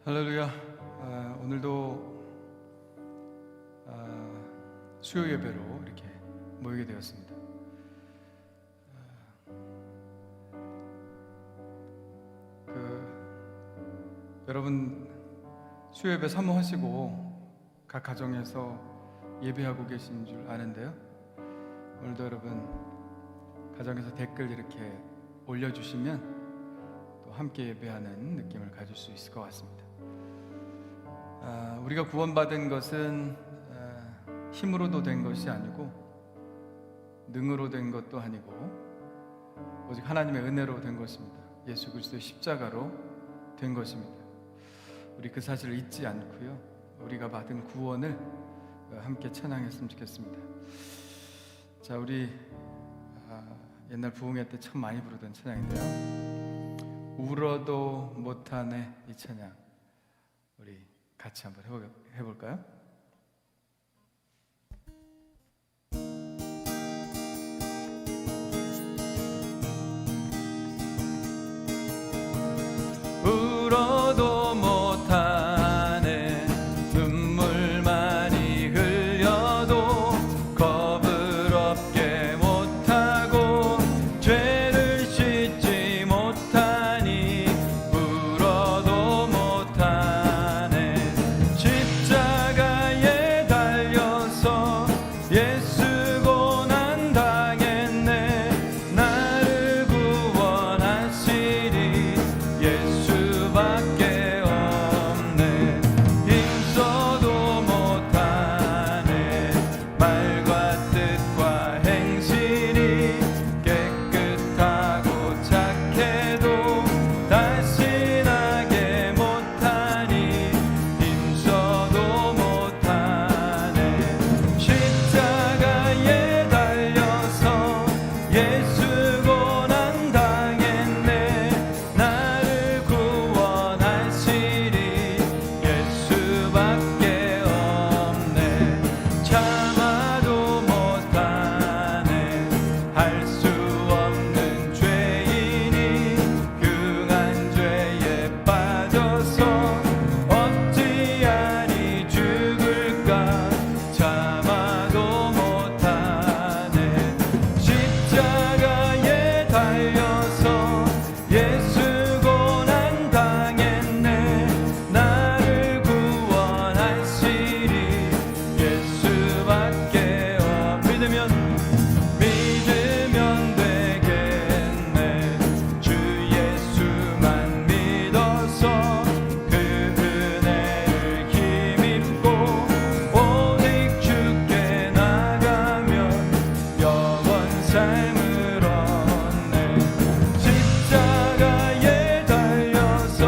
할렐루야. 오늘도 수요 예배로 이렇게 모이게 되었습니다. 여러분 수요 예배 사모하시고 각 가정에서 예배하고 계신 줄 아는데요. 오늘도 여러분 가정에서 댓글 이렇게 올려주시면 또 함께 예배하는 느낌을 가질 수 있을 것 같습니다. 우리가 구원받은 것은 힘으로도 된 것이 아니고 능으로 된 것도 아니고 오직 하나님의 은혜로 된 것입니다. 예수 그리스도의 십자가로 된 것입니다. 우리 그 사실을 잊지 않고요, 우리가 받은 구원을 함께 찬양했으면 좋겠습니다. 자, 우리 옛날 부흥회 때 참 많이 부르던 찬양인데요, 울어도 못하네, 이 찬양 우리 같이 한번 해볼까요? 울어도 못하네, 눈물 많이 흘려도 겁을 없게 못하고 죄를 씻지 못하니 울어도 못하네. 십자가에 달려서 예수 고난 당했네. 나를 구원하시리 예수밖에 없네. 힘써도 못하네. 말과 뜻과 행실이 깨끗하고 착해도 다시 나게 못하니 힘써도 못하네. 십자가에 달려서 예수 고난 당했네. 나를 구원하시리 예수밖에 없네. 참아도 못하네. 할 수 없는 죄인이 그한 죄에 빠져서 어찌하니 죽을까. 참아도 못하네. 십자가에 달려서 예수 고난 당했네. 나를 구원하시리 예수밖에 믿으면 되겠네. 주 예수만 믿어서 그 은혜를 힘입고 오직 주께 나가면 영원 삶을 얻네. 십자가에 달려서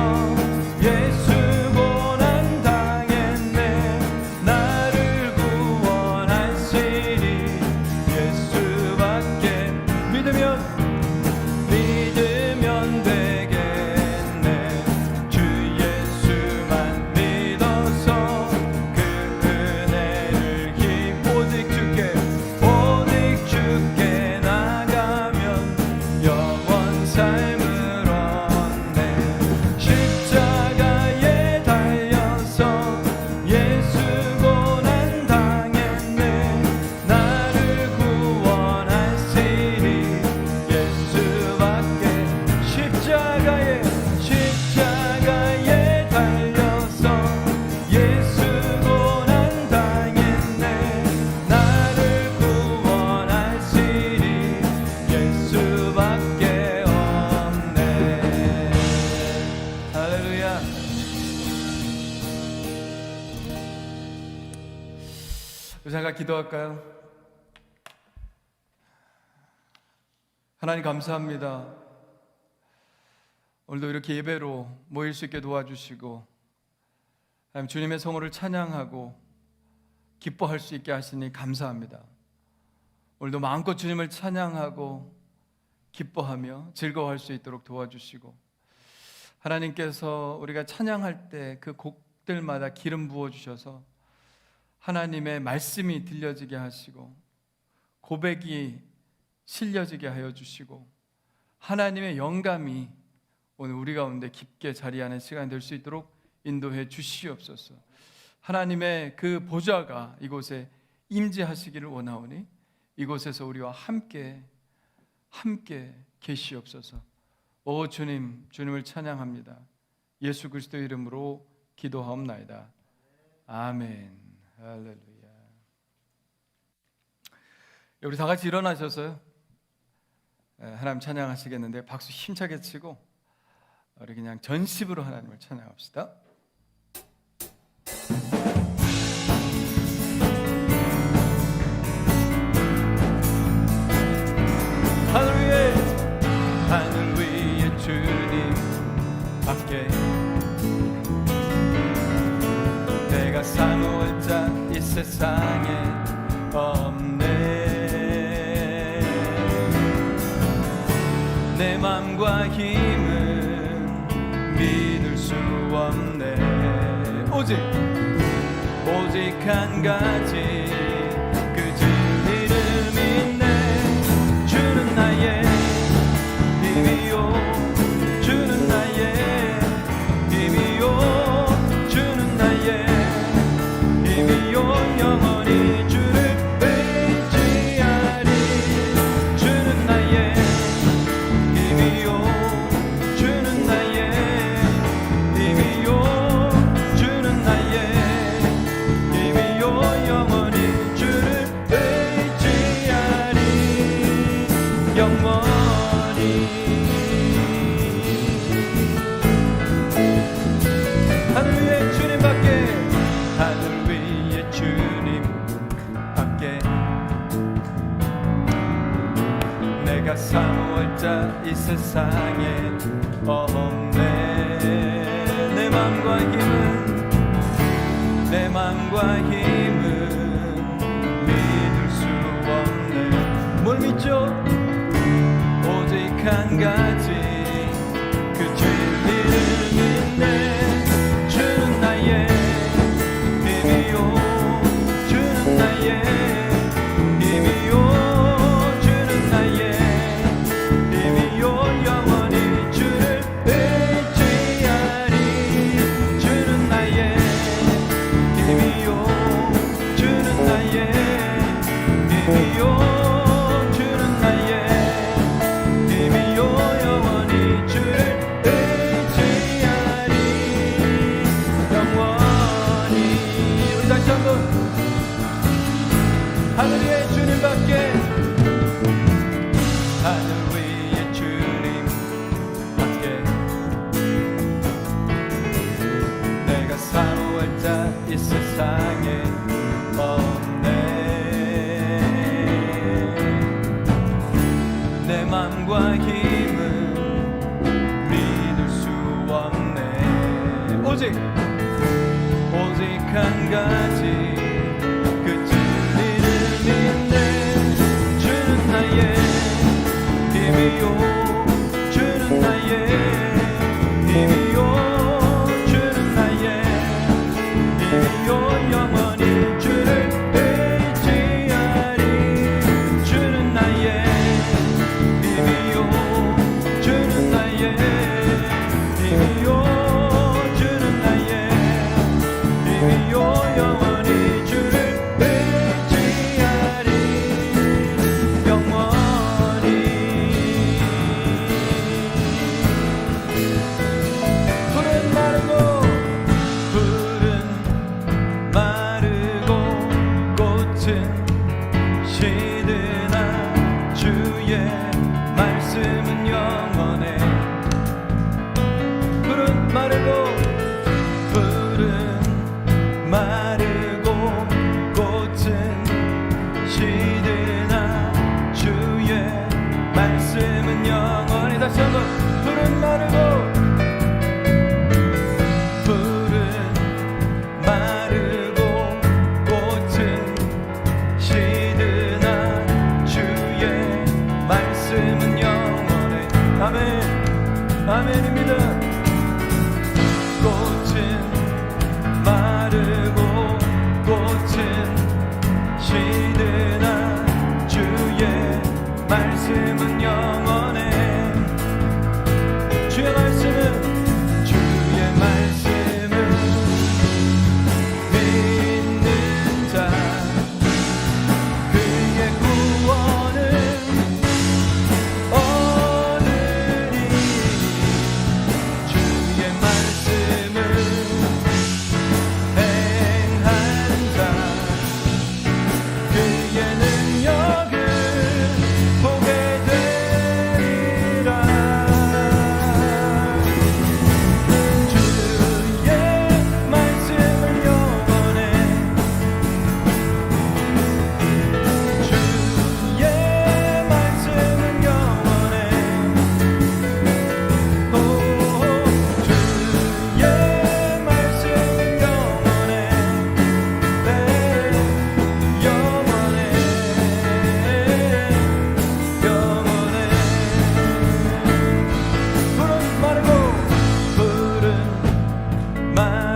예수 고난 당했네. 나를 구원하시리 예수밖에 믿으면 되겠네. 주 예수만 믿어서 그 은혜를 오직 주께 나가면 영원 삶을 얻네. 십자가에 달려서 예수 고난 당했네. 나를 구원하시리 예수밖에. 십자가에 달려서 예수 고난 당했네. 나를 구원하시리 예수밖에 없네. 할렐루야. 잠깐 기도할까요? 하나님 감사합니다. 오늘도 이렇게 예배로 모일 수 있게 도와주시고 하나님 주님의 성호를 찬양하고 기뻐할 수 있게 하시니 감사합니다. 오늘도 마음껏 주님을 찬양하고 기뻐하며 즐거워할 수 있도록 도와주시고, 하나님께서 우리가 찬양할 때 그 곡들마다 기름 부어주셔서 하나님의 말씀이 들려지게 하시고 고백이 실려지게 하여 주시고 하나님의 영감이 오늘 우리 가운데 깊게 자리하는 시간이 될 수 있도록 인도해 주시옵소서. 하나님의 그 보좌가 이곳에 임재하시기를 원하오니 이곳에서 우리와 함께 계시옵소서. 오 주님, 주님을 찬양합니다. 예수 그리스도의 이름으로 기도하옵나이다. 아멘. 할렐루야. 우리 다 같이 일어나셔서요, 하나님 찬양하시겠는데 박수 힘차게 치고 우리 그냥 전심으로 하나님을 찬양합시다. 하늘 위에 주님 밖에 내가 사모할 자 이 세상에 없네. 내 맘과 힘은 믿을 수 없네. 오직 한 가지 그 진리를 믿네. 주는 나의 힘이요, 주는 나의 힘이요, 주는 나의 힘이요, 영원히 주를 의지하리. 주는 나의 힘이요, 주는 나의 힘이요, 주는 나의 힘이요, 영원히 주를 의지하리. 영원히 하늘 위에 주님밖에, 하늘 위에 주님밖에 내가 사모할 자 이 세상에 없네. 내 맘과 힘은 믿을 수 없네. 뭘 믿죠? 오직 한 가지 그 진리를 믿네. 주는 나의 힘이요, 주는 나의 힘이요, 주는 나의 힘이요, 영원히 주를 의지하리. 주는 나의 힘이요, 주는 나의 힘이요, 주는 나의 힘이요, 영원히 주를 의지하리. 영원히. 우리 다시 한번 하늘 위에 주님밖에, 하늘 위에 주님밖에 내가 사모할 자 이 세상에 없네. 내 맘과 힘은 믿을 수 없네. 오직 한 가지 그 진리를 믿네. 주는 나의 힘이요, 주는 나의 힘이요, 주는 나의 힘이요, 영원히 주를 의지하리. 주는 나의 힘이요, 주는 나의 힘이요, 주는 나의 힘이요, 영원히 주를 의지하리. 영원히. 푸른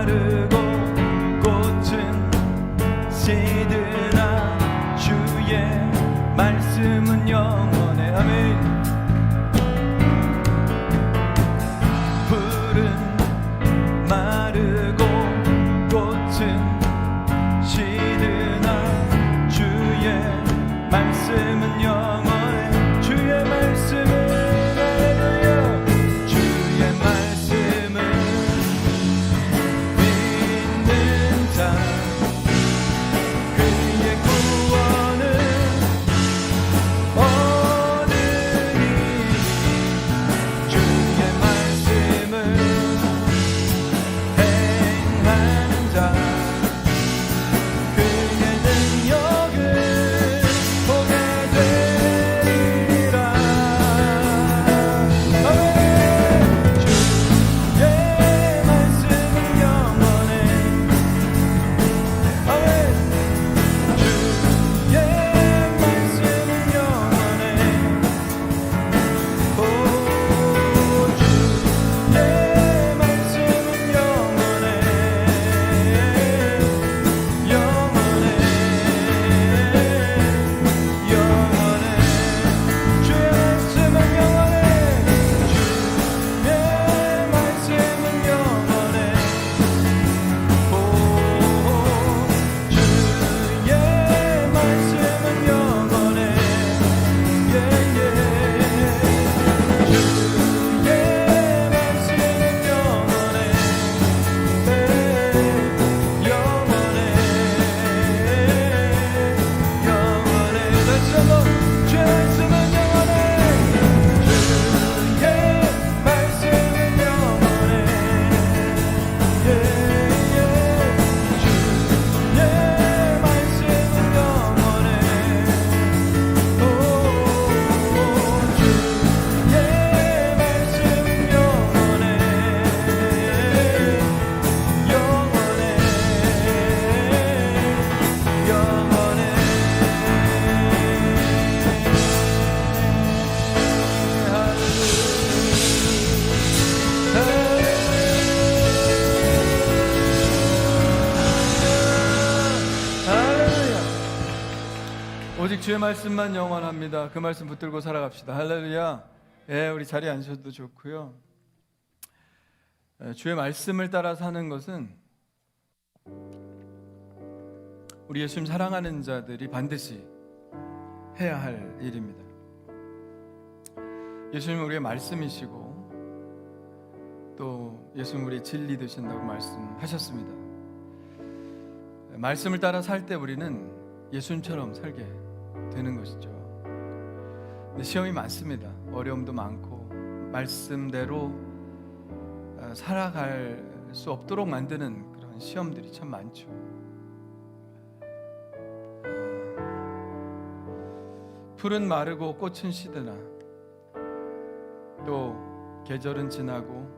마르고 꽃은 시드나 주의 말씀은 영원해. 아멘. 풀은 마르고 꽃은 시드나 주의 말씀은 영원해. 주의 말씀은 할렐루야. 주의 말씀은 믿는 자 그의 구원은 얻으리. 주의 말씀을 행하는 자 그의 능력을 보게 되리라. 아멘. 주의 말씀은 영원해. 아멘. 주의 말씀은 영원해. 오 주의 말씀은 영원해. 영원해. 영원해. 주의 말씀은 영원해. 주의 말씀은 영원해. 오 주의 말씀은 영원해. 예예. 주의 말씀은 영원해. 영원해. 영원해. 다시 한번 주의 말씀은 영원해. 주의 말씀은 영원해. 예예. 주의 말씀은 영원해. 오 주의 말씀은 영원해. 영원해. 영원해. 할렐루야. 오직 주의 말씀만 영원합니다. 그 말씀 붙들고 살아갑시다. 할렐루야. 예, 우리 자리에 앉으셔도 좋고요. 주의 말씀을 따라 사는 것은 우리 예수님 사랑하는 자들이 반드시 해야 할 일입니다. 예수님은 우리의 말씀이시고 또 예수님은 우리의 진리 되신다고 말씀하셨습니다. 말씀을 따라 살 때 우리는 예수님처럼 살게 되는 것이죠. 근데 시험이 많습니다. 어려움도 많고 말씀대로 살아갈 수 없도록 만드는 그런 시험들이 참 많죠. 풀은 마르고 꽃은 시드나 또 계절은 지나고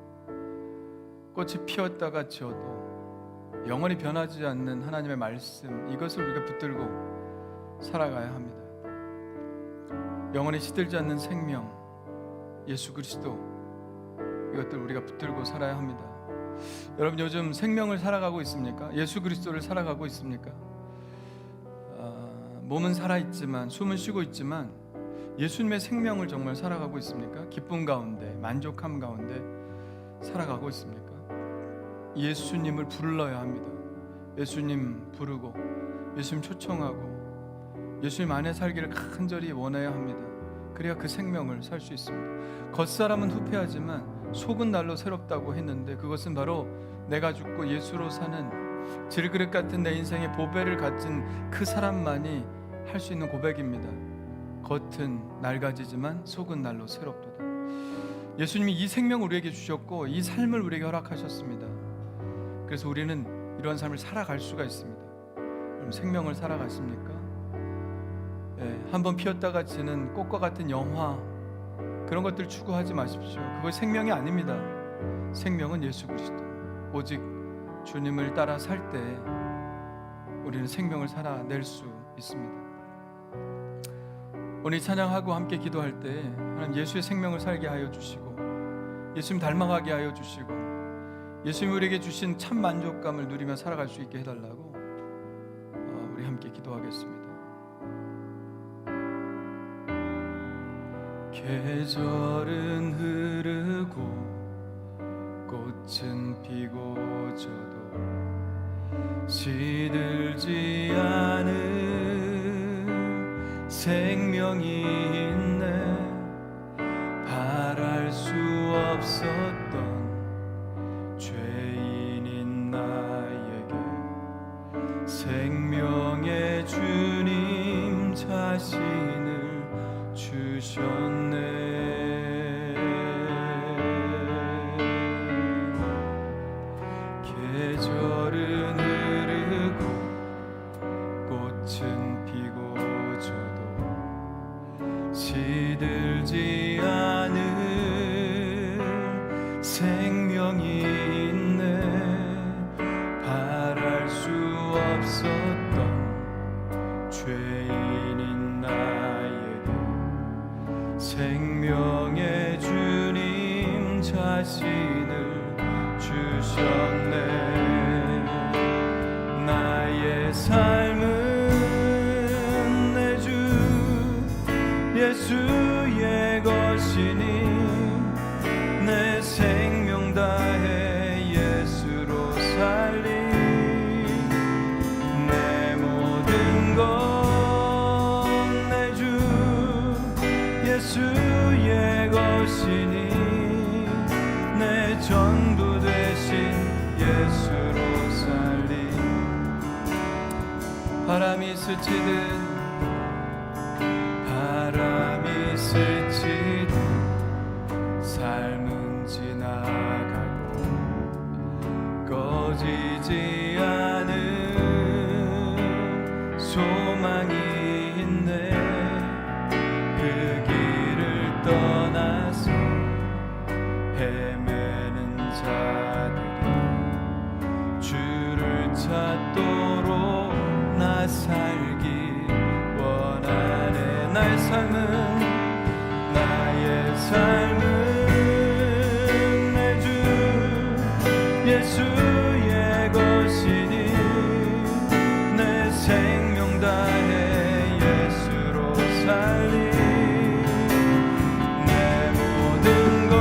꽃이 피었다가 지어도 영원히 변하지 않는 하나님의 말씀, 이것을 우리가 붙들고 살아가야 합니다. 영원히 시들지 않는 생명, 예수 그리스도, 이것들 우리가 붙들고 살아야 합니다. 여러분 요즘 생명을 살아가고 있습니까? 예수 그리스도를 살아가고 있습니까? 몸은 살아있지만, 숨은 쉬고 있지만 예수님의 생명을 정말 살아가고 있습니까? 기쁨 가운데, 만족함 가운데 살아가고 있습니까? 예수님을 불러야 합니다. 예수님 부르고 예수님 초청하고 예수님 안에 살기를 간절히 원해야 합니다. 그래야 그 생명을 살 수 있습니다. 겉사람은 후패하지만 속은 날로 새롭다고 했는데, 그것은 바로 내가 죽고 예수로 사는 질그릇 같은 내 인생의 보배를 가진 그 사람만이 할 수 있는 고백입니다. 겉은 낡아지지만 속은 날로 새롭도다. 예수님이 이 생명을 우리에게 주셨고 이 삶을 우리에게 허락하셨습니다. 그래서 우리는 이러한 삶을 살아갈 수가 있습니다. 그럼 생명을 살아갔습니까? 한번 피었다가 지는 꽃과 같은 영화, 그런 것들 추구하지 마십시오. 그거 생명이 아닙니다. 생명은 예수 그리스도. 오직 주님을 따라 살 때 우리는 생명을 살아낼 수 있습니다. 오늘 찬양하고 함께 기도할 때 하나님 예수의 생명을 살게 하여 주시고 예수님 닮아가게 하여 주시고 예수님이 우리에게 주신 참 만족감을 누리며 살아갈 수 있게 해달라고 우리 함께 기도하겠습니다. 계절은 흐르고 꽃은 피고 져도 시들지 않은 생명이 있네. 바랄 수 없었던 죄인인 나에게 생명의 주님 자신을 주셨네. 계절은 흐르고 꽃은 피고 져도 시들지 않은 생명이 있네. 바랄 수 없었던 죄인인 나에게 생명의 주님 자신을 주셨네. 나의 삶은 내 주 예수의 것이니 내 생명 다해 예수로 살리. 내 모든 것 내 주 예수의 것이니 내 전부 되신 예수로 살리. 바람이 스치듯 바람이 스치듯 삶은 지나가고 꺼지지 않은 소망이 있네. 그 길을 떠나서 헤매는 자들이 주를 찾도록 나 살기 원하네. 나의 삶은 내 주 예수의 것이니 내 생명 다해 예수로 살리. 내 모든 것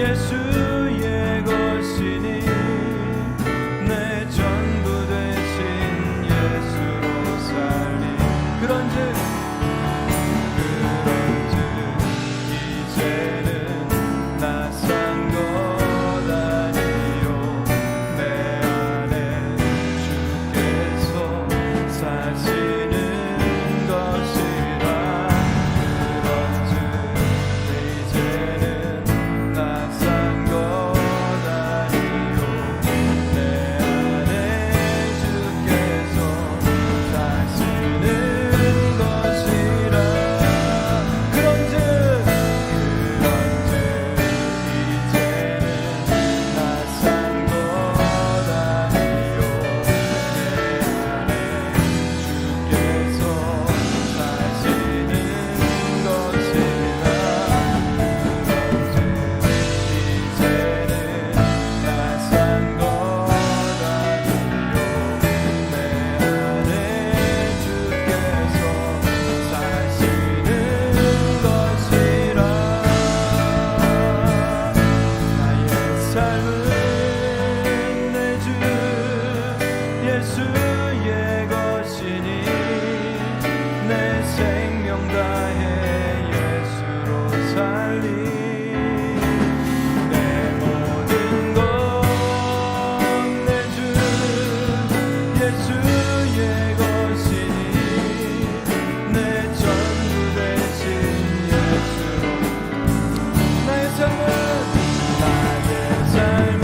예수의 것이니 내 전부 되신 예수로 살리. 그런즉 이제는 낯선 것 아니요 내 안에 주께서 사시는 것이라. 그런즉 이제는 낯선 것 아니요 내 안에 주께서 사시는 것이라. 그런즉 이제는 낯선 것 아니요 내 안에 주께서 사시는 것이라. 이제는 낯선 것 아니요 내 안에 주께서 사시는 것이라. 나의 삶은 내 주 예수의 것이니 내 생명 다해 예수로 살리. 내 모든 것 내 주 예수의 것이니 내 전부 되신 예수로. 나의 삶은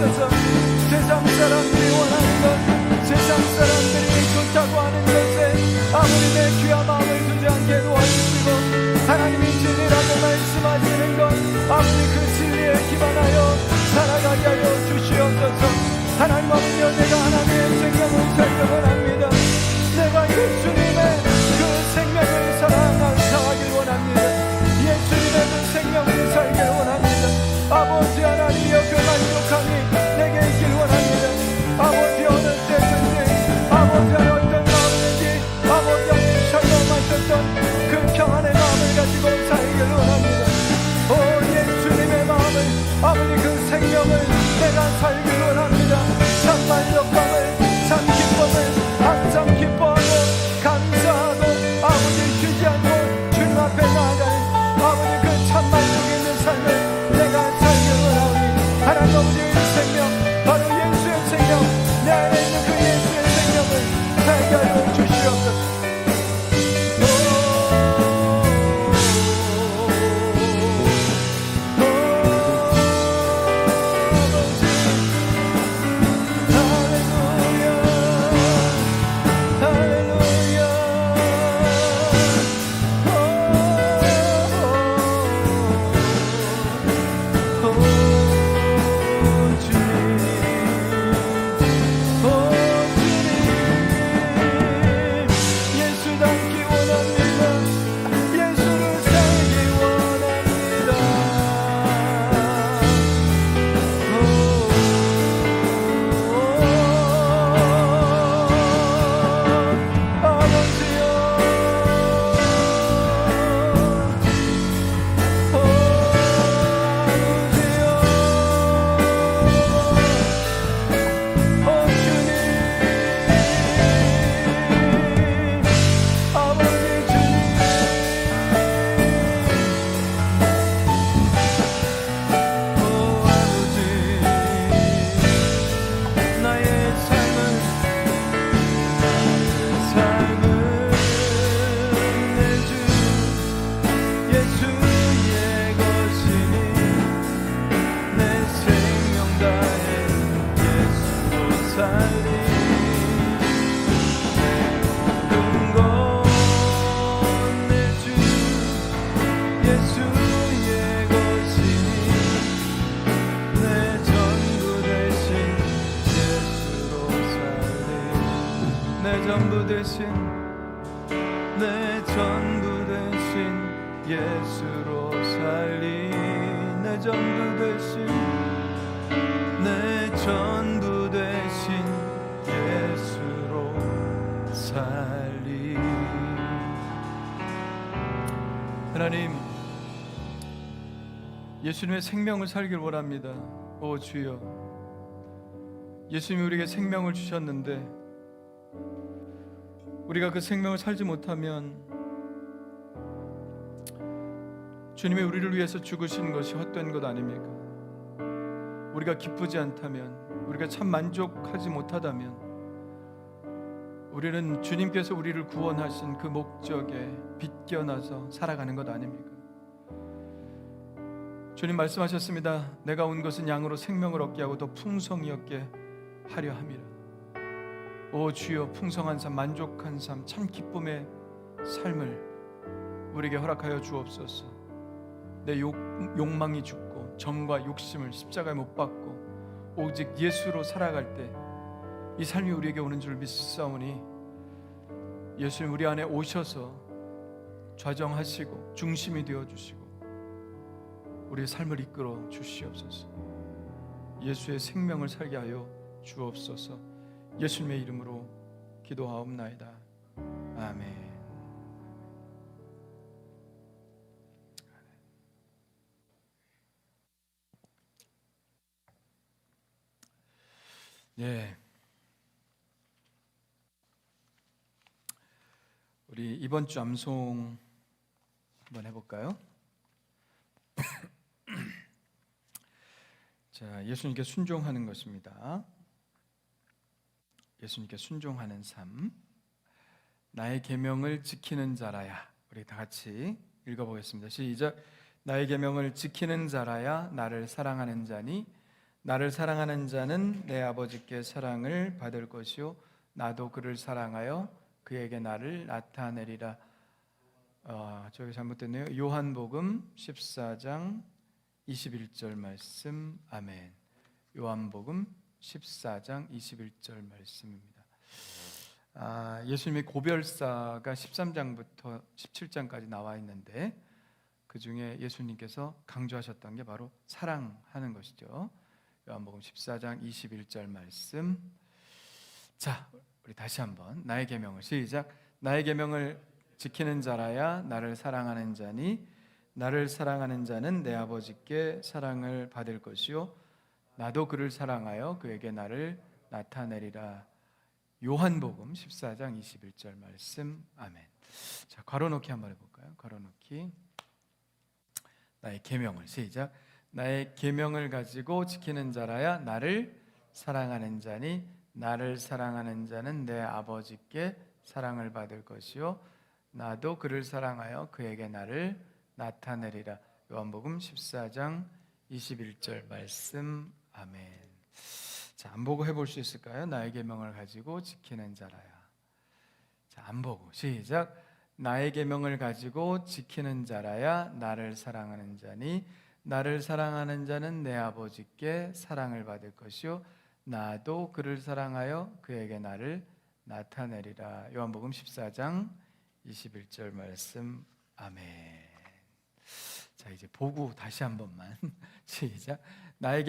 주시옵소서. 세상 사람들이 원하는 것, 세상 사람들이 좋다고 하는 것에 아무리 내 귀한 마음을 두지 않게 도와주시고, 하나님이 진리라고 말씀하시는 것, 아무리 그 진리에 기반하여 살아가게 하여 주시옵소서. 하나님 아버지여, 내가 하나님의 생명을 살기 원합니다. 내가 예수님의 그 생명을 사랑하길 원합니다. 예수님의 그 생명을 살길 원합니다. 아버지 하나님이여, 그 만족함이 내게 있길 원합니다. 아버지 어느 때든지, 아버지 어떤 마음이든지, 아버지 하나님 샬롬하셨던 그 평안의 마음을 가지고 살길 원합니다. 오 예수님의 마음을, 아버지 그 생명을 내가 살길 원합니다. 참 만족감을, 참 기쁨을 항상 기뻐하고 감사하고 아버지 쉬지 않고 주님 앞에 나아가는 아버지 그 참 만족 있는 삶을 내가 살길 원하오니, 하나님 아버지의 생명, 바로 예수의 생명, 내 안에 있는 그 예수의 생명을 살게 하여 주시옵소서. 내 전부 되신 예수로 살리, 내 전부 되신, 내 전부 되신 예수로 살리. 하나님, 예수님의 생명을 살길 원합니다. 오 주여, 예수님이 우리에게 생명을 주셨는데 우리가 그 생명을 살지 못하면 주님이 우리를 위해서 죽으신 것이 헛된 것 아닙니까? 우리가 기쁘지 않다면, 우리가 참 만족하지 못하다면 우리는 주님께서 우리를 구원하신 그 목적에 빗겨나서 살아가는 것 아닙니까? 주님 말씀하셨습니다. 내가 온 것은 양으로 생명을 얻게 하고 더 풍성히 얻게 하려 함이라. 오 주여, 풍성한 삶, 만족한 삶, 참 기쁨의 삶을 우리에게 허락하여 주옵소서. 내 욕망이 죽고 정과 욕심을 십자가에 못 박고 오직 예수로 살아갈 때 이 삶이 우리에게 오는 줄 믿사오니, 예수님 우리 안에 오셔서 좌정하시고 중심이 되어주시고 우리의 삶을 이끌어 주시옵소서. 예수의 생명을 살게 하여 주옵소서. 예수님의 이름으로 기도하옵나이다. 아멘. 네, 우리 이번 주 암송 한번 해볼까요? 자, 예수님께 순종하는 것입니다. 예수님께 순종하는 삶. 나의 계명을 지키는 자라야. 우리 다 같이 읽어보겠습니다. 시작. 나의 계명을 지키는 자라야 나를 사랑하는 자니 나를 사랑하는 자는 내 아버지께 사랑을 받을 것이요 나도 그를 사랑하여 그에게 나를 나타내리라. 저기 잘못됐네요. 요한복음 14장 21절 말씀. 아멘. 요한복음 14장 21절 말씀입니다. 예수님의 고별사가 13장부터 17장까지 나와 있는데 그 중에 예수님께서 강조하셨던 게 바로 사랑하는 것이죠. 요한복음 14장 21절 말씀. 자, 우리 다시 한번 나의 계명을 시작. 나의 계명을 지키는 자라야 나를 사랑하는 자니 나를 사랑하는 자는 내 아버지께 사랑을 받을 것이요 나도 그를 사랑하여 그에게 나를 나타내리라. 요한복음 14장 21절 말씀. 아멘. 자, 괄호넣기 한번 해볼까요? 괄호넣기. 나의 계명을 시작. 나의 계명을 가지고 지키는 자라야 나를 사랑하는 자니 나를 사랑하는 자는 내 아버지께 사랑을 받을 것이요 나도 그를 사랑하여 그에게 나를 나타내리라. 요한복음 14장 21절 말씀. 아멘. 자, 안 보고 해볼 수 있을까요? 나의 계명을 가지고 지키는 자라야. 자, 안 보고 시작. 나의 계명을 가지고 지키는 자라야 나를 사랑하는 자니 나를 사랑하는 자는 내 아버지께 사랑을 받을 것이요 나도 그를 사랑하여 그에게 나를 나타내리라. 요한복음 14장 21절 말씀. 아멘. 자, 이제 보고 다시 한 번만 시작. 나의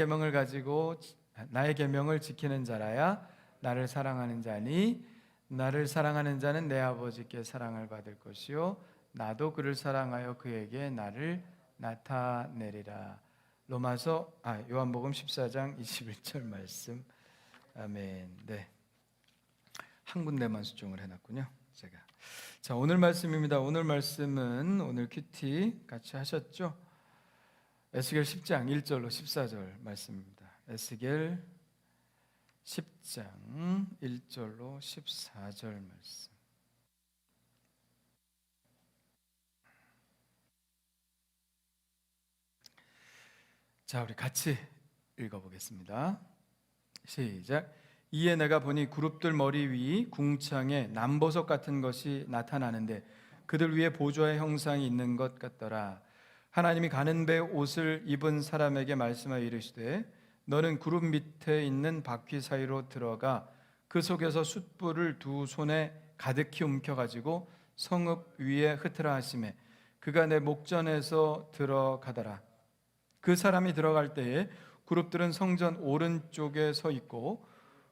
계명을 지키는 자라야 나를 사랑하는 자니 나를 사랑하는 자는 내 아버지께 사랑을 받을 것이요 나도 그를 사랑하여 그에게 나를 나타내리라. 요한복음 14장 21절 말씀. 아멘. 네, 한 군데만 수정을 해놨군요. 제가. 자, 오늘 말씀입니다. 오늘 말씀은 오늘 큐티 같이 하셨죠? 에스겔 10장 1절로 14절 말씀입니다. 에스겔 10장 1절로 14절 말씀. 자, 우리 같이 읽어보겠습니다. 시작. 이에 내가 보니 그룹들 머리 위 궁창에 남보석 같은 것이 나타나는데 그들 위에 보좌의 형상이 있는 것 같더라. 하나님이 가는 배 옷을 입은 사람에게 말씀하여 이르시되 너는 그룹 밑에 있는 바퀴 사이로 들어가 그 속에서 숯불을 두 손에 가득히 움켜가지고 성읍 위에 흩으라 하시매 그가 내 목전에서 들어가더라. 그 사람이 들어갈 때에 그룹들은 성전 오른쪽에 서 있고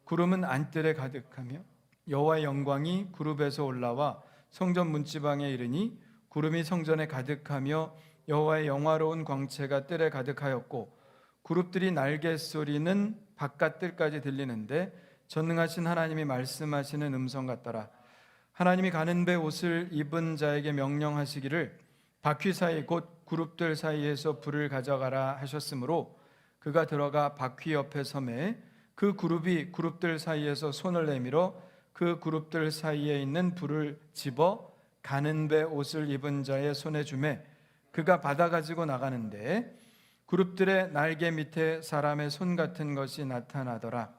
구름은 안뜰에 가득하며 여호와의 영광이 그룹에서 올라와 성전 문지방에 이르니 구름이 성전에 가득하며 여호와의 영화로운 광채가 뜰에 가득하였고 그룹들이 날개 소리는 바깥 뜰까지 들리는데 전능하신 하나님이 말씀하시는 음성 같더라. 하나님이 가는 배 옷을 입은 자에게 명령하시기를 바퀴 사이 곧 그룹들 사이에서 불을 가져가라 하셨으므로 그가 들어가 바퀴 옆에 서매 그 그룹이 그룹들 사이에서 손을 내밀어 그 그룹들 사이에 있는 불을 집어 가는 배 옷을 입은 자의 손에 주매 그가 받아 가지고 나가는데 그룹들의 날개 밑에 사람의 손 같은 것이 나타나더라.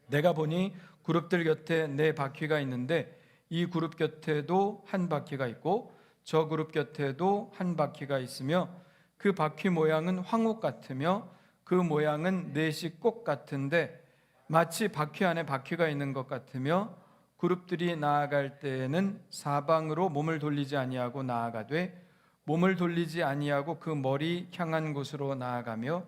내가 보니 그룹들 곁에 네 바퀴가 있는데 이 그룹 곁에도 한 바퀴가 있고 저 그룹 곁에도 한 바퀴가 있으며 그 바퀴 모양은 황옥 같으며 그 모양은 넷이 꼭 같은데 마치 바퀴 안에 바퀴가 있는 것 같으며 그룹들이 나아갈 때에는 사방으로 몸을 돌리지 아니하고 나아가되 몸을 돌리지 아니하고 그 머리 향한 곳으로 나아가며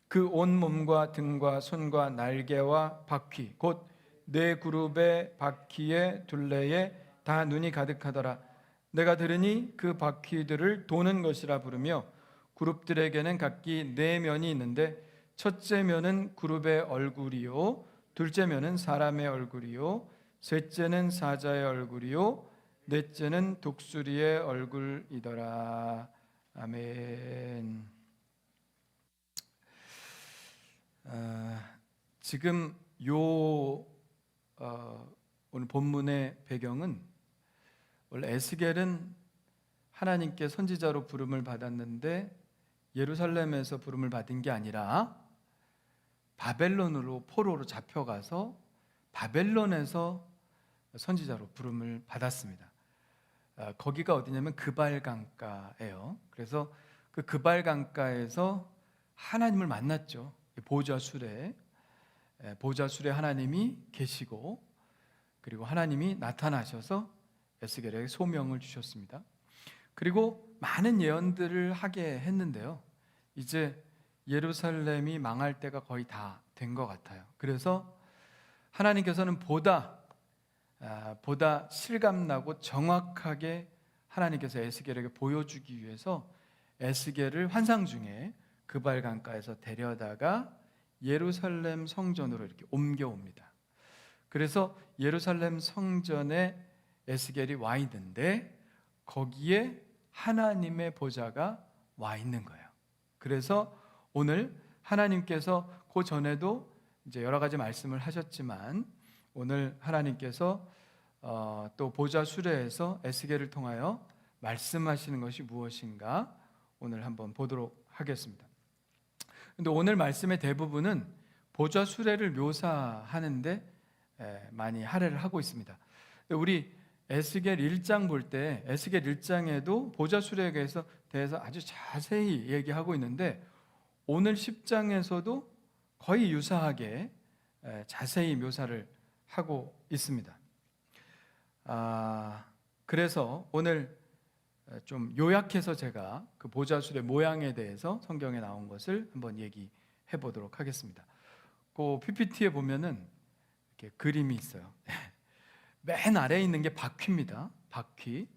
그 온 몸과 등과 손과 날개와 바퀴 곧 네 그룹의 바퀴의 둘레에 다 눈이 가득하더라. 내가 들으니 그 바퀴들을 도는 것이라 부르며 그룹들에게는 각기 네 면이 있는데 첫째 면은 그룹의 얼굴이요 둘째 면은 사람의 얼굴이요 셋째는 사자의 얼굴이요 넷째는 독수리의 얼굴이더라. 아멘. 지금 오늘 본문의 배경은 원래 에스겔은 하나님께 선지자로 부름을 받았는데 예루살렘에서 부름을 받은 게 아니라 바벨론으로 포로로 잡혀가서 바벨론에서 선지자로 부름을 받았습니다. 거기가 어디냐면 그발 강가예요. 그래서 그 그발 강가에서 하나님을 만났죠. 보좌 수레 하나님이 계시고, 그리고 하나님이 나타나셔서 에스겔에게 소명을 주셨습니다. 그리고 많은 예언들을 하게 했는데요, 이제 예루살렘이 망할 때가 거의 다 된 것 같아요. 그래서 하나님께서는 보다 실감나고 정확하게 하나님께서 에스겔에게 보여주기 위해서 에스겔을 환상 중에 그발 강가에서 데려다가 예루살렘 성전으로 이렇게 옮겨옵니다. 그래서 예루살렘 성전에 에스겔이 와 있는데 거기에 하나님의 보좌가 와 있는 거예요. 그래서 오늘 하나님께서 그 전에도 이제 여러 가지 말씀을 하셨지만, 오늘 하나님께서 또 보좌 수레에서 에스겔을 통하여 말씀하시는 것이 무엇인가 오늘 한번 보도록 하겠습니다. 근데 오늘 말씀의 대부분은 보좌 수레를 묘사하는데 많이 할애를 하고 있습니다. 우리 에스겔 1장 볼 때 에스겔 1장에도 보좌 수레에 대해서 아주 자세히 얘기하고 있는데, 오늘 10장에서도 거의 유사하게 자세히 묘사를 하고 있습니다. 그래서 오늘 좀 요약해서 제가 그 보좌 수레 모양에 대해서 성경에 나온 것을 한번 얘기해 보도록 하겠습니다. 그 PPT에 보면은 이렇게 그림이 있어요. 맨 아래에 있는 게 바퀴입니다. 바퀴.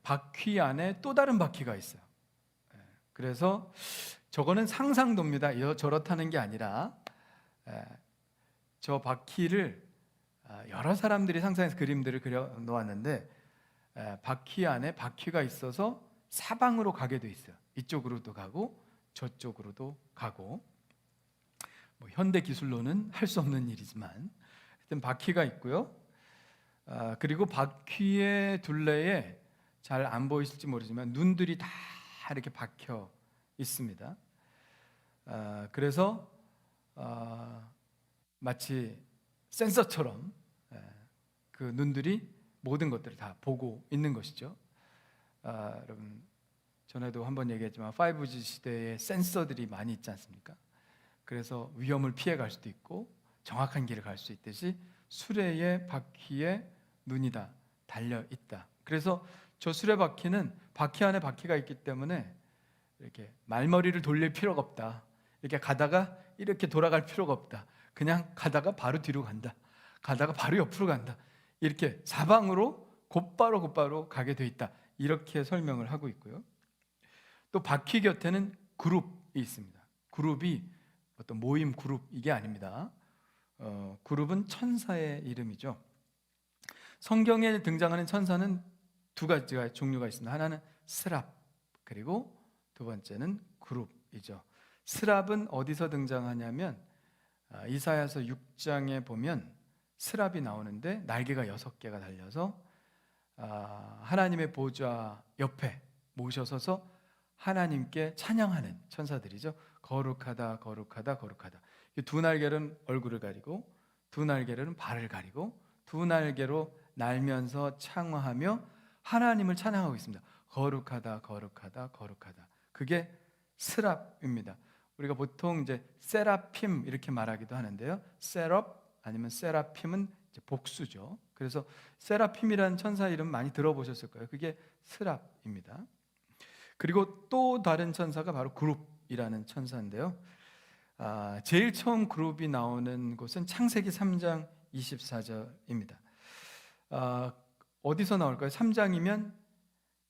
바퀴 안에 또 다른 바퀴가 있어요. 그래서 저거는 상상도입니다. 저렇다는 게 아니라 저 바퀴를 여러 사람들이 상상해서 그림들을 그려 놓았는데, 바퀴 안에 바퀴가 있어서 사방으로 가게 돼 있어요. 이쪽으로도 가고 저쪽으로도 가고, 뭐 현대 기술로는 할 수 없는 일이지만 하여튼 바퀴가 있고요. 그리고 바퀴의 둘레에 잘 안 보이실지 모르지만 눈들이 다 이렇게 박혀 있습니다. 그래서 마치 센서처럼 그 눈들이 모든 것들을 다 보고 있는 것이죠. 여러분, 전에도 한번 얘기했지만 5G 시대에 센서들이 많이 있지 않습니까? 그래서 위험을 피해갈 수도 있고 정확한 길을 갈 수 있듯이 수레의 바퀴에 눈이 다 달려 있다. 그래서 저 수레바퀴는 바퀴 안에 바퀴가 있기 때문에 이렇게 말머리를 돌릴 필요가 없다. 이렇게 가다가 이렇게 돌아갈 필요가 없다. 그냥 가다가 바로 뒤로 간다. 가다가 바로 옆으로 간다. 이렇게 사방으로 곧바로 가게 돼 있다. 이렇게 설명을 하고 있고요. 또 바퀴 곁에는 그룹이 있습니다. 그룹이 어떤 모임 그룹, 이게 아닙니다. 그룹은 천사의 이름이죠. 성경에 등장하는 천사는 두 가지가 종류가 있습니다. 하나는 스랍, 그리고 두 번째는 그룹이죠. 스랍은 어디서 등장하냐면 이사야서 6장에 보면 스랍이 나오는데 날개가 6개가 달려서 하나님의 보좌 옆에 모셔서서 하나님께 찬양하는 천사들이죠. 거룩하다 거룩하다 거룩하다. 두 날개는 얼굴을 가리고 두 날개는 발을 가리고 두 날개로 날면서 창화하며 하나님을 찬양하고 있습니다. 거룩하다 거룩하다 거룩하다. 그게 스랍입니다. 우리가 보통 이제 세라핌 이렇게 말하기도 하는데요, 세럽 아니면 세라핌은 이제 복수죠. 그래서 세라핌이라는 천사 이름 많이 들어보셨을 거예요. 그게 스랍입니다. 그리고 또 다른 천사가 바로 그룹이라는 천사인데요, 제일 처음 그룹이 나오는 곳은 창세기 3장 24절입니다. 어디서 나올까요? 3장이면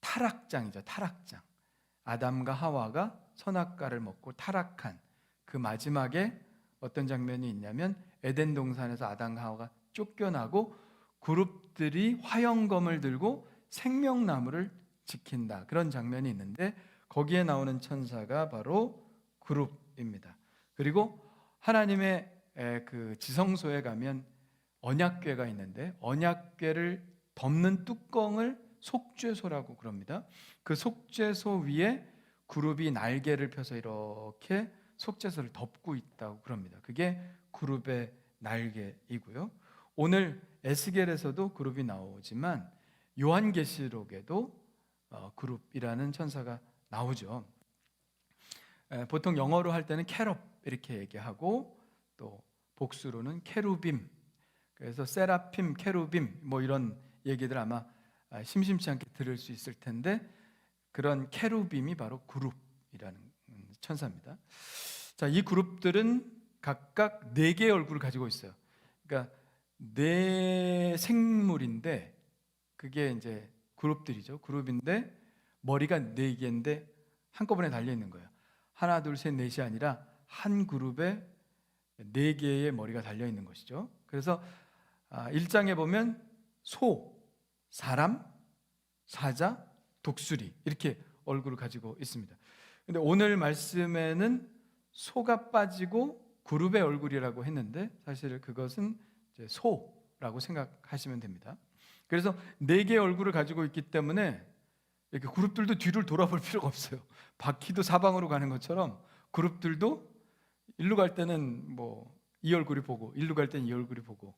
타락장이죠. 타락장. 아담과 하와가 선악과를 먹고 타락한 그 마지막에 어떤 장면이 있냐면, 에덴 동산에서 아담과 하와가 쫓겨나고 그룹들이 화영검을 들고 생명나무를 지킨다, 그런 장면이 있는데 거기에 나오는 천사가 바로 그룹입니다. 그리고 하나님의 그 지성소에 가면 언약궤가 있는데 언약궤를 덮는 뚜껑을 속죄소라고 그럽니다. 그 속죄소 위에 그룹이 날개를 펴서 이렇게 속죄소를 덮고 있다고 그럽니다. 그게 그룹의 날개이고요. 오늘 에스겔에서도 그룹이 나오지만 요한계시록에도 그룹이라는 천사가 나오죠. 보통 영어로 할 때는 캐럽 이렇게 얘기하고 또 복수로는 케루빔, 그래서 세라핌, 케루빔 뭐 이런 얘기들 아마 심심치 않게 들을 수 있을 텐데 그런 케루빔이 바로 그룹이라는 천사입니다. 자, 이 그룹들은 각각 4개의 얼굴을 가지고 있어요. 그러니까 4 생물인데 그게 이제 그룹들이죠. 그룹인데 머리가 4개인데 한꺼번에 달려 있는 거예요. 하나, 둘, 셋, 넷이 아니라 한 그룹에 4개의 머리가 달려 있는 것이죠. 그래서 1장에 보면 소, 사람, 사자, 독수리 이렇게 얼굴을 가지고 있습니다. 근데 오늘 말씀에는 소가 빠지고 그룹의 얼굴이라고 했는데 사실 그것은 이제 소라고 생각하시면 됩니다. 그래서 4개의 얼굴을 가지고 있기 때문에 이렇게 그룹들도 뒤를 돌아볼 필요가 없어요. 바퀴도 사방으로 가는 것처럼 그룹들도 일로 갈 때는 뭐 이 얼굴이 보고 일로 갈 때는 이 얼굴이 보고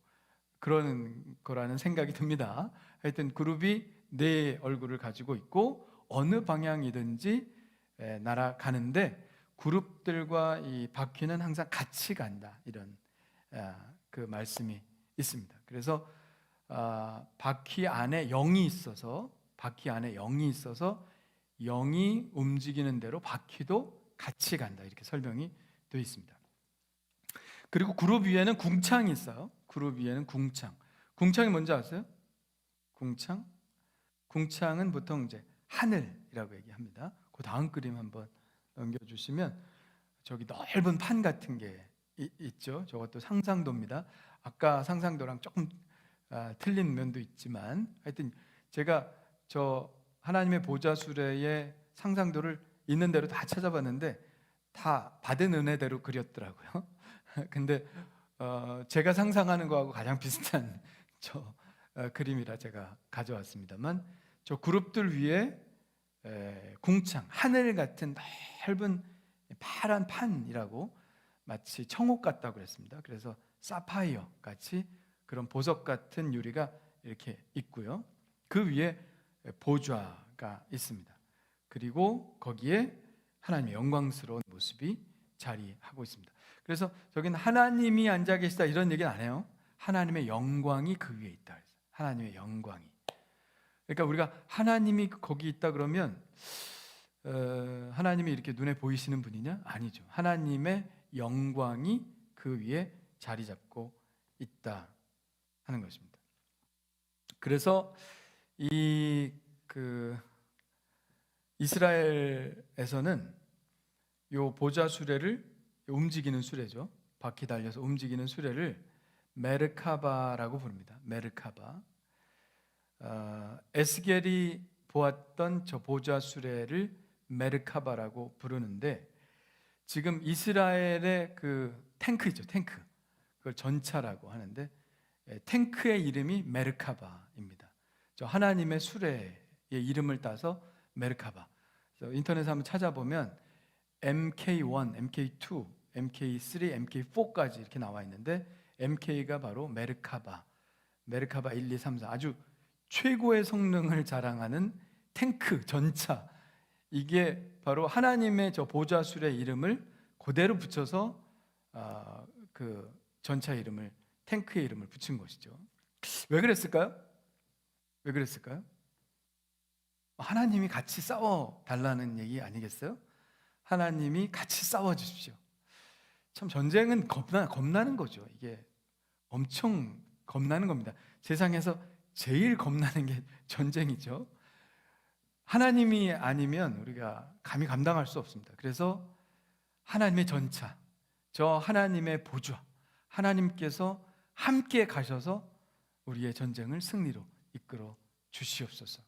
그러는 거라는 생각이 듭니다. 하여튼 그룹이 4 얼굴을 가지고 있고 어느 방향이든지 날아가는데 그룹들과 이 바퀴는 항상 같이 간다, 이런 그 말씀이 있습니다. 그래서 바퀴 안에 영이 있어서 영이 움직이는 대로 바퀴도 같이 간다, 이렇게 설명이 되어 있습니다. 그리고 그룹 위에는 궁창이 있어요. 그룹 위에는 궁창이 뭔지 아세요? 궁창은 보통 이제 하늘이라고 얘기합니다. 그 다음 그림 한번 넘겨주시면 저기 넓은 판 같은 게 있죠. 저것도 상상도입니다. 아까 상상도랑 조금 틀린 면도 있지만 하여튼 제가 저 하나님의 보좌 수레의 상상도를 있는 대로 다 찾아봤는데 다 받은 은혜대로 그렸더라고요. 근데 제가 상상하는 거하고 가장 비슷한 저 그림이라 제가 가져왔습니다만 저 그룹들 위에 궁창, 하늘 같은 넓은 파란 판이라고 마치 청옥 같다고 그랬습니다. 그래서 사파이어 같이 그런 보석 같은 유리가 이렇게 있고요. 그 위에 보좌가 있습니다. 그리고 거기에 하나님의 영광스러운 모습이 자리하고 있습니다. 그래서 저기는 하나님이 앉아 계시다 이런 얘기는 안 해요. 하나님의 영광이 그 위에 있다. 하나님의 영광이. 그러니까 우리가 하나님이 거기 있다 그러면 하나님이 이렇게 눈에 보이시는 분이냐? 아니죠. 하나님의 영광이 그 위에 자리 잡고 있다 하는 것입니다. 그래서 이스라엘에서는 요 보좌 수레를 움직이는 수레죠. 바퀴 달려서 움직이는 수레를 메르카바라고 부릅니다. 메르카바. 에스겔이 보았던 저 보좌 수레를 메르카바라고 부르는데 지금 이스라엘의 그 탱크죠. 탱크. 그걸 전차라고 하는데 탱크의 이름이 메르카바입니다. 저 하나님의 수레의 이름을 따서 메르카바. 인터넷에 한번 찾아보면 MK1, MK2, MK3, MK4까지 이렇게 나와 있는데 MK가 바로 메르카바 1, 2, 3, 4 아주 최고의 성능을 자랑하는 탱크, 전차. 이게 바로 하나님의 저 보좌술의 이름을 그대로 붙여서 그 전차 이름을, 탱크의 이름을 붙인 것이죠. 왜 그랬을까요? 하나님이 같이 싸워 달라는 얘기 아니겠어요? 하나님이 같이 싸워 주십시오. 참 전쟁은 겁나는 거죠. 이게 엄청 겁나는 겁니다. 세상에서 제일 겁나는 게 전쟁이죠. 하나님이 아니면 우리가 감히 감당할 수 없습니다. 그래서 하나님의 전차, 저 하나님의 보좌, 하나님께서 함께 가셔서 우리의 전쟁을 승리로 이끌어 주시옵소서.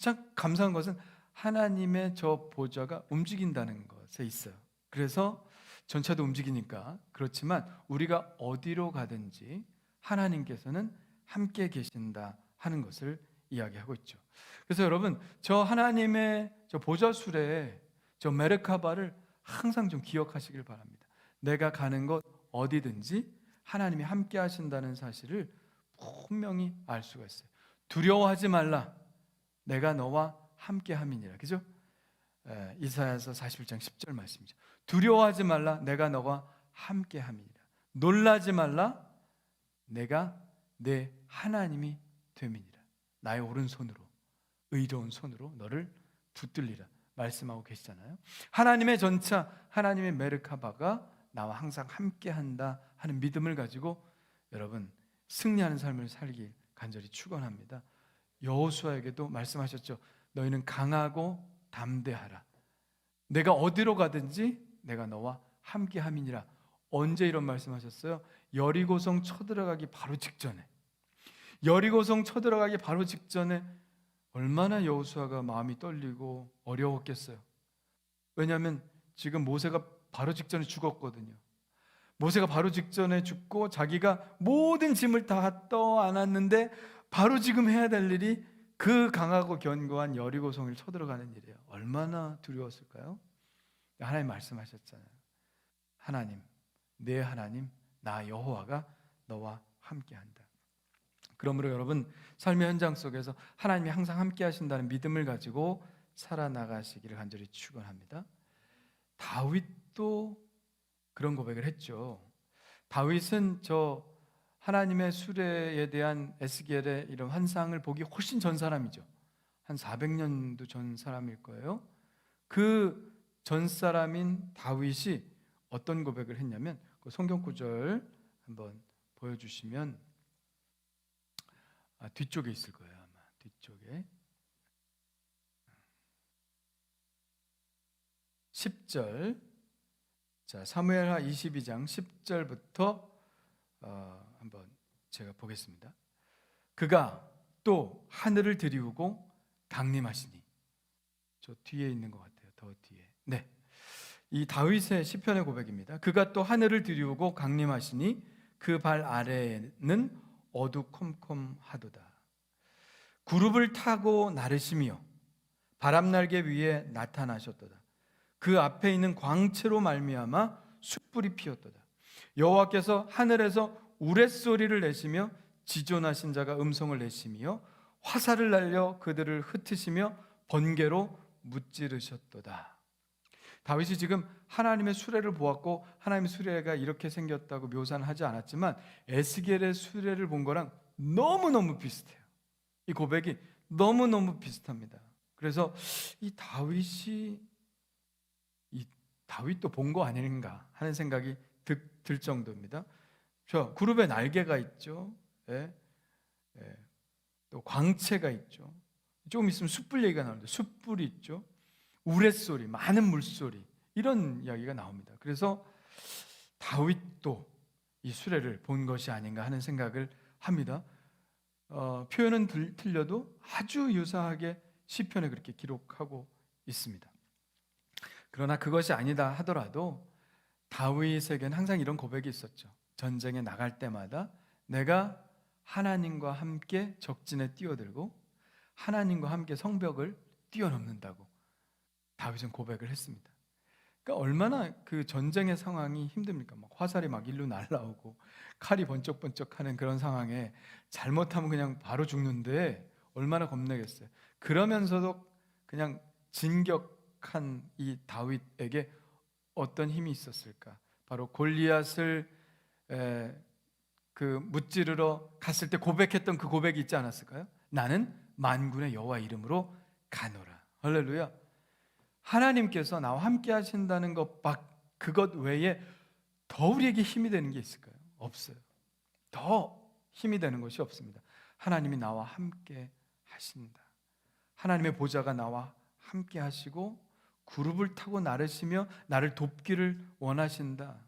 참 감사한 것은 하나님의 저 보좌가 움직인다는 것에 있어요. 그래서 전차도 움직이니까 그렇지만 우리가 어디로 가든지 하나님께서는 함께 계신다 하는 것을 이야기하고 있죠. 그래서 여러분, 저 하나님의 저 보좌 수레에 저 메르카바를 항상 좀 기억하시길 바랍니다. 내가 가는 곳 어디든지 하나님이 함께 하신다는 사실을 분명히 알 수가 있어요. 두려워하지 말라. 내가 너와 함께 함이니라. 그죠? 이사야서 41장 10절 말씀이죠. 두려워하지 말라. 내가 너와 함께 함이니라. 놀라지 말라. 내가 내 하나님이 됨이니라. 나의 오른손으로, 의로운 손으로 너를 붙들리라 말씀하고 계시잖아요. 하나님의 전차, 하나님의 메르카바가 나와 항상 함께한다 하는 믿음을 가지고 여러분 승리하는 삶을 살길 간절히 축원합니다. 여호수아에게도 말씀하셨죠. 너희는 강하고 담대하라. 내가 어디로 가든지 내가 너와 함께함이니라. 언제 이런 말씀하셨어요? 여리고성 쳐들어가기 바로 직전에, 여리고성 쳐들어가기 바로 직전에 얼마나 여호수아가 마음이 떨리고 어려웠겠어요. 왜냐하면 지금 모세가 바로 직전에 죽었거든요. 모세가 바로 직전에 죽고 자기가 모든 짐을 다 떠안았는데 바로 지금 해야 될 일이 그 강하고 견고한 여리고성을 쳐들어가는 일이에요. 얼마나 두려웠을까요? 하나님 말씀하셨잖아요. 하나님, 내 하나님, 나 여호와가 너와 함께한다. 그러므로 여러분 삶의 현장 속에서 하나님이 항상 함께 하신다는 믿음을 가지고 살아나가시기를 간절히 축원합니다. 다윗도 그런 고백을 했죠. 다윗은 저 하나님의 수레에 대한 에스겔의 이런 환상을 보기 훨씬 전 사람이죠. 한 400년도 전 사람일 거예요. 그 전 사람인 다윗이 어떤 고백을 했냐면 그 성경 구절 한번 보여주시면 뒤쪽에 있을 거예요. 아마 뒤쪽에 10절. 자, 사무엘하 22장 10절부터 한번 제가 보겠습니다. 그가 또 하늘을 들이우고 강림하시니, 저 뒤에 있는 것 같아요. 더 뒤에. 네, 이 다윗의 시편의 고백입니다. 그가 또 하늘을 들이우고 강림하시니 그 발 아래에는 어두컴컴하도다. 구룹을 타고 나르시며 바람날개 위에 나타나셨도다. 그 앞에 있는 광채로 말미암아 숯불이 피었도다. 여호와께서 하늘에서 우레소리를 내시며 지존하신 자가 음성을 내시며 화살을 날려 그들을 흩으시며 번개로 무찌르셨도다. 다윗이 지금 하나님의 수레를 보았고 하나님의 수레가 이렇게 생겼다고 묘사는 하지 않았지만 에스겔의 수레를 본 거랑 너무너무 비슷해요. 이 고백이 너무너무 비슷합니다. 그래서 이 다윗도 본 거 아닌가 하는 생각이 들 정도입니다. 저 그룹에 날개가 있죠. 또 광채가 있죠. 조금 있으면 숯불 얘기가 나오는데 숯불이 있죠. 우레소리, 많은 물소리, 이런 이야기가 나옵니다. 그래서 다윗도 이 수레를 본 것이 아닌가 하는 생각을 합니다. 표현은 틀려도 아주 유사하게 시편에 그렇게 기록하고 있습니다. 그러나 그것이 아니다 하더라도 다윗에게는 항상 이런 고백이 있었죠. 전쟁에 나갈 때마다 내가 하나님과 함께 적진에 뛰어들고 하나님과 함께 성벽을 뛰어넘는다고 다윗은 고백을 했습니다. 그러니까 얼마나 그 전쟁의 상황이 힘듭니까? 막 화살이 막 일로 날라오고 칼이 번쩍번쩍하는 그런 상황에 잘못하면 그냥 바로 죽는데 얼마나 겁내겠어요. 그러면서도 그냥 진격한 이 다윗에게 어떤 힘이 있었을까? 바로 골리앗을 그 무찌르러 갔을 때 고백했던 그 고백이 있지 않았을까요? 나는 만군의 여호와 이름으로 가노라. 할렐루야. 하나님께서 나와 함께 하신다는 그것 외에 더 우리에게 힘이 되는 게 있을까요? 없어요. 더 힘이 되는 것이 없습니다. 하나님이 나와 함께 하신다. 하나님의 보좌가 나와 함께 하시고 구룹을 타고 나르시며 나를 돕기를 원하신다.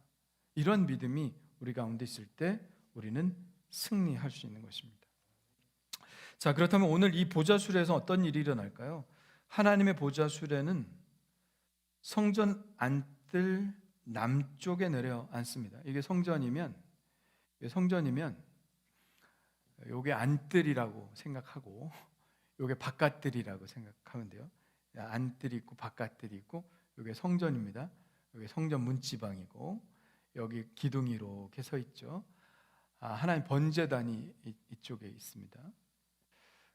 이런 믿음이 우리 가운데 있을 때 우리는 승리할 수 있는 것입니다. 자, 그렇다면 오늘 이 보좌 수레에서 어떤 일이 일어날까요? 하나님의 보좌 수레는 성전 안뜰 남쪽에 내려앉습니다. 이게 성전이면 요게 안뜰이라고 생각하고 요게 바깥뜰이라고 생각하면 돼요. 안뜰이 있고 바깥뜰이 있고 요게 성전입니다. 여기 성전 문지방이고 여기 기둥이 이렇게 서 있죠. 하나님 번제단이 이쪽에 있습니다.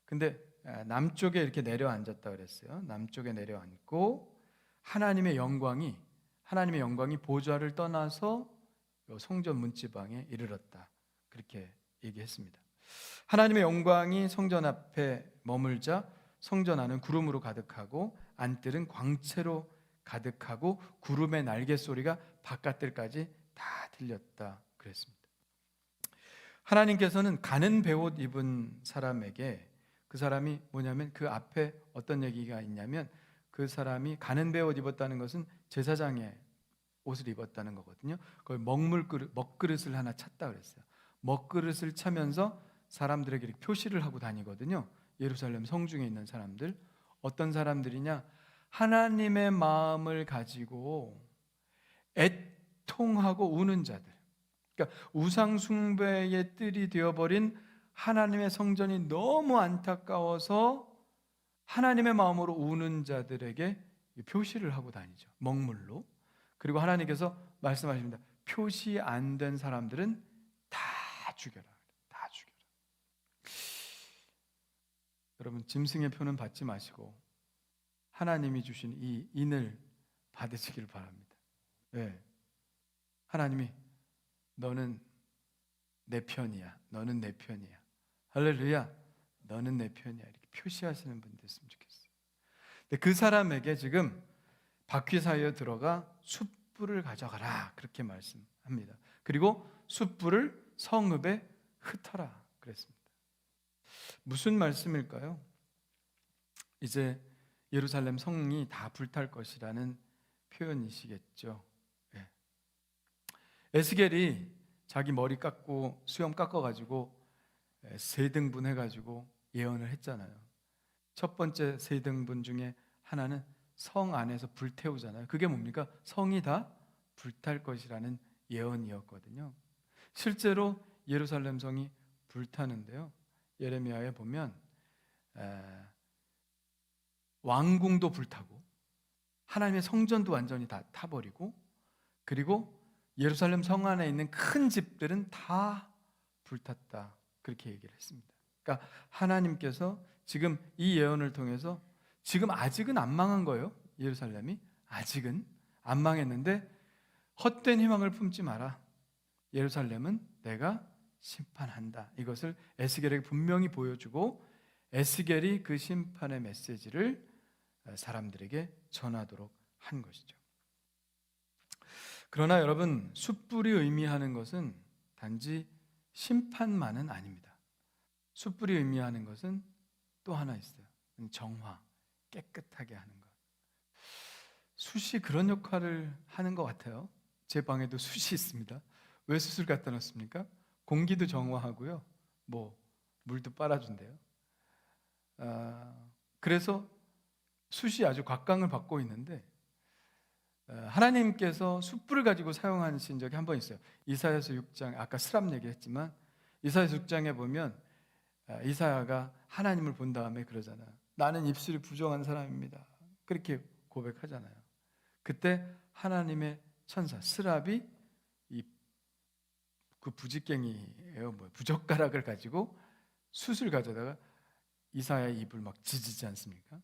근데 남쪽에 이렇게 내려앉았다 그랬어요. 남쪽에 내려앉고 하나님의 영광이 보좌를 떠나서 성전 문지방에 이르렀다. 그렇게 얘기했습니다. 하나님의 영광이 성전 앞에 머물자 성전 안은 구름으로 가득하고 안뜰은 광채로 가득하고 구름의 날개 소리가 바깥들까지 다 들렸다 그랬습니다. 하나님께서는 가는 베옷 입은 사람에게, 그 사람이 뭐냐면 그 앞에 어떤 얘기가 있냐면 그 사람이 가는 베옷 입었다는 것은 제사장의 옷을 입었다는 거거든요. 거기 먹그릇을 하나 찼다 그랬어요. 먹그릇을 차면서 사람들에게 이렇게 표시를 하고 다니거든요. 예루살렘 성중에 있는 사람들, 어떤 사람들이냐, 하나님의 마음을 가지고 애통하고 우는 자들, 그러니까 우상 숭배의 뜰이 되어버린 하나님의 성전이 너무 안타까워서 하나님의 마음으로 우는 자들에게 표시를 하고 다니죠. 먹물로. 그리고 하나님께서 말씀하십니다. 표시 안 된 사람들은 다 죽여라. 다 죽여라. 여러분, 짐승의 표는 받지 마시고 하나님이 주신 이 인을 받으시길 바랍니다. 네. 하나님이 너는 내 편이야. 너는 내 편이야. 할렐루야. 너는 내 편이야. 이렇게 표시하시는 분 됐으면 좋겠어요. 근데 그 사람에게 지금 바퀴 사이에 들어가 숯불을 가져가라. 그렇게 말씀합니다. 그리고 숯불을 성읍에 흩어라. 그랬습니다. 무슨 말씀일까요? 이제 예루살렘 성이 다 불탈 것이라는 표현이시겠죠. 네. 에스겔이 자기 머리 깎고 수염 깎아가지고 세 등분 해가지고 예언을 했잖아요. 첫 번째 세 등분 중에 하나는 성 안에서 불태우잖아요. 그게 뭡니까? 성이 다 불탈 것이라는 예언이었거든요. 실제로 예루살렘 성이 불타는데요. 예레미야에 보면 왕궁도 불타고 하나님의 성전도 완전히 다 타버리고 그리고 예루살렘 성 안에 있는 큰 집들은 다 불탔다. 그렇게 얘기를 했습니다. 그러니까 하나님께서 지금 이 예언을 통해서 지금 아직은 안 망한 거예요. 예루살렘이 아직은 안 망했는데 헛된 희망을 품지 마라. 예루살렘은 내가 심판한다. 이것을 에스겔에게 분명히 보여주고 에스겔이 그 심판의 메시지를 사람들에게 전하도록 한 것이죠. 그러나 여러분, 숯불이 의미하는 것은 단지 심판만은 아닙니다. 숯불이 의미하는 것은 또 하나 있어요. 정화, 깨끗하게 하는 것. 숯이 그런 역할을 하는 것 같아요. 제 방에도 숯이 있습니다. 왜 숯을 갖다 놓습니까? 공기도 정화하고요, 물도 빨아준대요. 그래서 숯이 아주 각광을 받고 있는데 하나님께서 숯불을 가지고 사용하신 적이 한 번 있어요. 이사야서 6장, 아까 스랍 얘기했지만 이사야서 6장에 보면 이사야가 하나님을 본 다음에 그러잖아요. 나는 입술이 부정한 사람입니다. 그렇게 고백하잖아요. 그때 하나님의 천사 스랍이 그 부직갱이에요. 부젓가락을 가지고 숯을 가져다가 이사야의 입을 막 지지지 않습니까?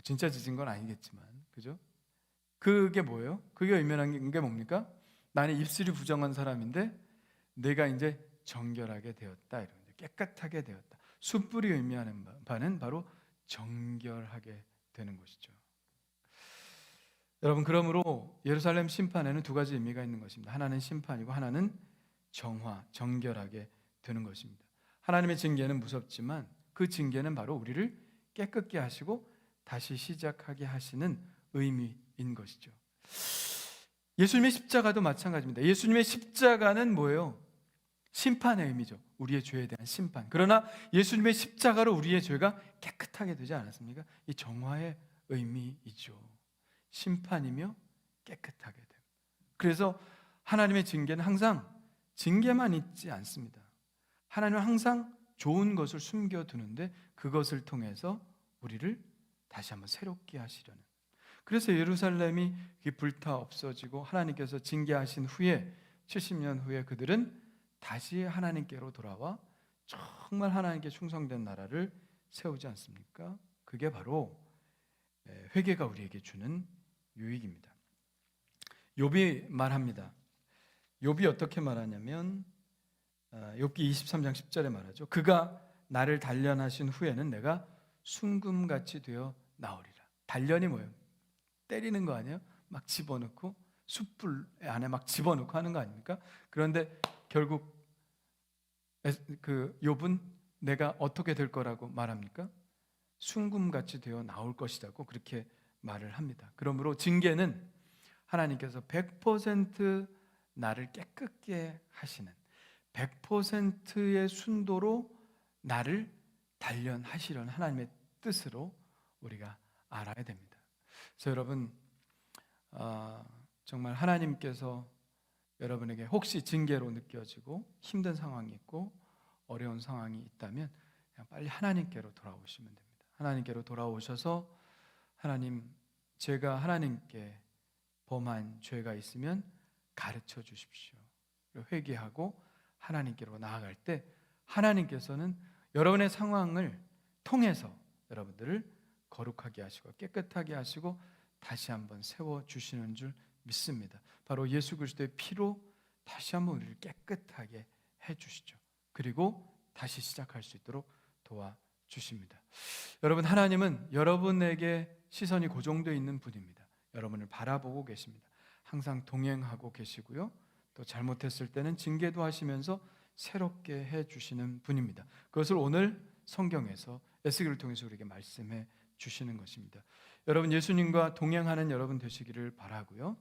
진짜 지진 건 아니겠지만, 그죠? 그게 뭐예요? 그게 의미하는 게 뭡니까? 나는 입술이 부정한 사람인데 내가 이제 정결하게 되었다. 이런 깨끗하게 되었다. 숯불이 의미하는 바는 바로 정결하게 되는 것이죠. 여러분, 그러므로 예루살렘 심판에는 두 가지 의미가 있는 것입니다. 하나는 심판이고 하나는 정화, 정결하게 되는 것입니다. 하나님의 징계는 무섭지만 그 징계는 바로 우리를 깨끗게 하시고 다시 시작하게 하시는 의미인 것이죠. 예수님의 십자가도 마찬가지입니다. 예수님의 십자가는 뭐예요? 심판의 의미죠. 우리의 죄에 대한 심판. 그러나 예수님의 십자가로 우리의 죄가 깨끗하게 되지 않았습니까? 이 정화의 의미이죠. 심판이며 깨끗하게 됨. 그래서 하나님의 징계는 항상 징계만 있지 않습니다. 하나님은 항상 좋은 것을 숨겨두는데 그것을 통해서 우리를 다시 한번 새롭게 하시려는, 그래서 예루살렘이 불타 없어지고 하나님께서 징계하신 후에 70년 후에 그들은 다시 하나님께로 돌아와 정말 하나님께 충성된 나라를 세우지 않습니까? 그게 바로 회개가 우리에게 주는 유익입니다. 욥이 말합니다. 욥이 어떻게 말하냐면 욥기 23장 10절에 말하죠. 그가 나를 단련하신 후에는 내가 순금같이 되어 나오리라. 단련이 뭐예요? 때리는 거 아니에요? 막 집어넣고 숯불 안에 막 집어넣고 하는 거 아닙니까? 그런데 결국 그 욥은 내가 어떻게 될 거라고 말합니까? 순금같이 되어 나올 것이라고 그렇게 말을 합니다. 그러므로 징계는 하나님께서 100% 나를 깨끗게 하시는 100%의 순도로 나를 단련하시려는 하나님의 뜻으로 우리가 알아야 됩니다. 그래서 여러분 정말 하나님께서 여러분에게 혹시 징계로 느껴지고 힘든 상황이 있고 어려운 상황이 있다면 그냥 빨리 하나님께로 돌아오시면 됩니다. 하나님께로 돌아오셔서 하나님, 제가 하나님께 범한 죄가 있으면 가르쳐 주십시오. 회개하고 하나님께로 나아갈 때 하나님께서는 여러분의 상황을 통해서 여러분들을 거룩하게 하시고 깨끗하게 하시고 다시 한번 세워주시는 줄 믿습니다. 바로 예수 그리스도의 피로 다시 한번 우리를 깨끗하게 해주시죠. 그리고 다시 시작할 수 있도록 도와주십니다. 여러분, 하나님은 여러분에게 시선이 고정되어 있는 분입니다. 여러분을 바라보고 계십니다. 항상 동행하고 계시고요, 또 잘못했을 때는 징계도 하시면서 새롭게 해주시는 분입니다. 그것을 오늘 성경에서 에스겔을 통해서 우리에게 말씀해 주시는 것입니다. 여러분, 예수님과 동행하는 여러분 되시기를 바라고요,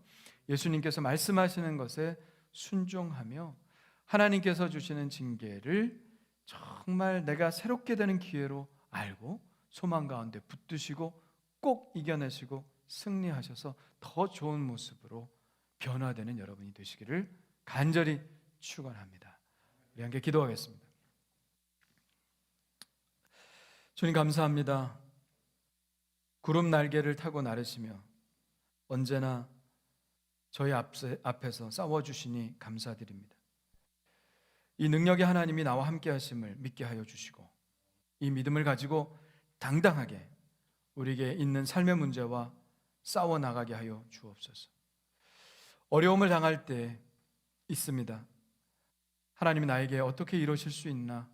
예수님께서 말씀하시는 것에 순종하며 하나님께서 주시는 징계를 정말 내가 새롭게 되는 기회로 알고 소망 가운데 붙드시고 꼭 이겨내시고 승리하셔서 더 좋은 모습으로 변화되는 여러분이 되시기를 간절히 축원합니다. 우리 함께 기도하겠습니다. 주님, 감사합니다. 구름 날개를 타고 나르시며 언제나 저희 앞에서 싸워주시니 감사드립니다. 이 능력의 하나님이 나와 함께 하심을 믿게 하여 주시고 이 믿음을 가지고 당당하게 우리에게 있는 삶의 문제와 싸워 나가게 하여 주옵소서. 어려움을 당할 때 있습니다. 하나님이 나에게 어떻게 이러실 수 있나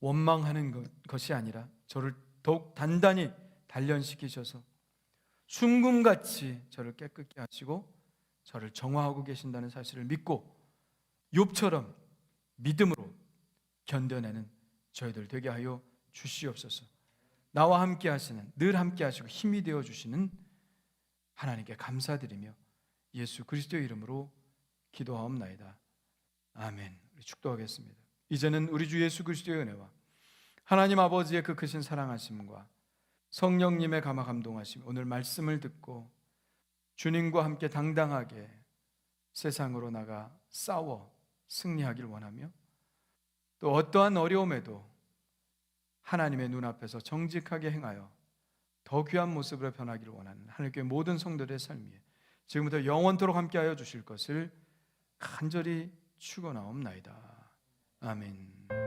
원망하는 것이 아니라 저를 더욱 단단히 단련시키셔서 순금같이 저를 깨끗게 하시고 저를 정화하고 계신다는 사실을 믿고 욥처럼 믿음으로 견뎌내는 저희들 되게 하여 주시옵소서. 나와 함께 하시는, 늘 함께 하시고 힘이 되어 주시는 하나님께 감사드리며 예수 그리스도의 이름으로 기도하옵나이다. 아멘. 축도하겠습니다. 이제는 우리 주 예수 그리스도의 은혜와 하나님 아버지의 그 크신 사랑하심과 성령님의 감화 감동하심, 오늘 말씀을 듣고 주님과 함께 당당하게 세상으로 나가 싸워 승리하길 원하며 또 어떠한 어려움에도 하나님의 눈앞에서 정직하게 행하여 더 귀한 모습으로 변하기를 원하는 하늘교회 모든 성도들의 삶이 지금부터 영원토록 함께하여 주실 것을 간절히 축원하옵나이다. 아멘.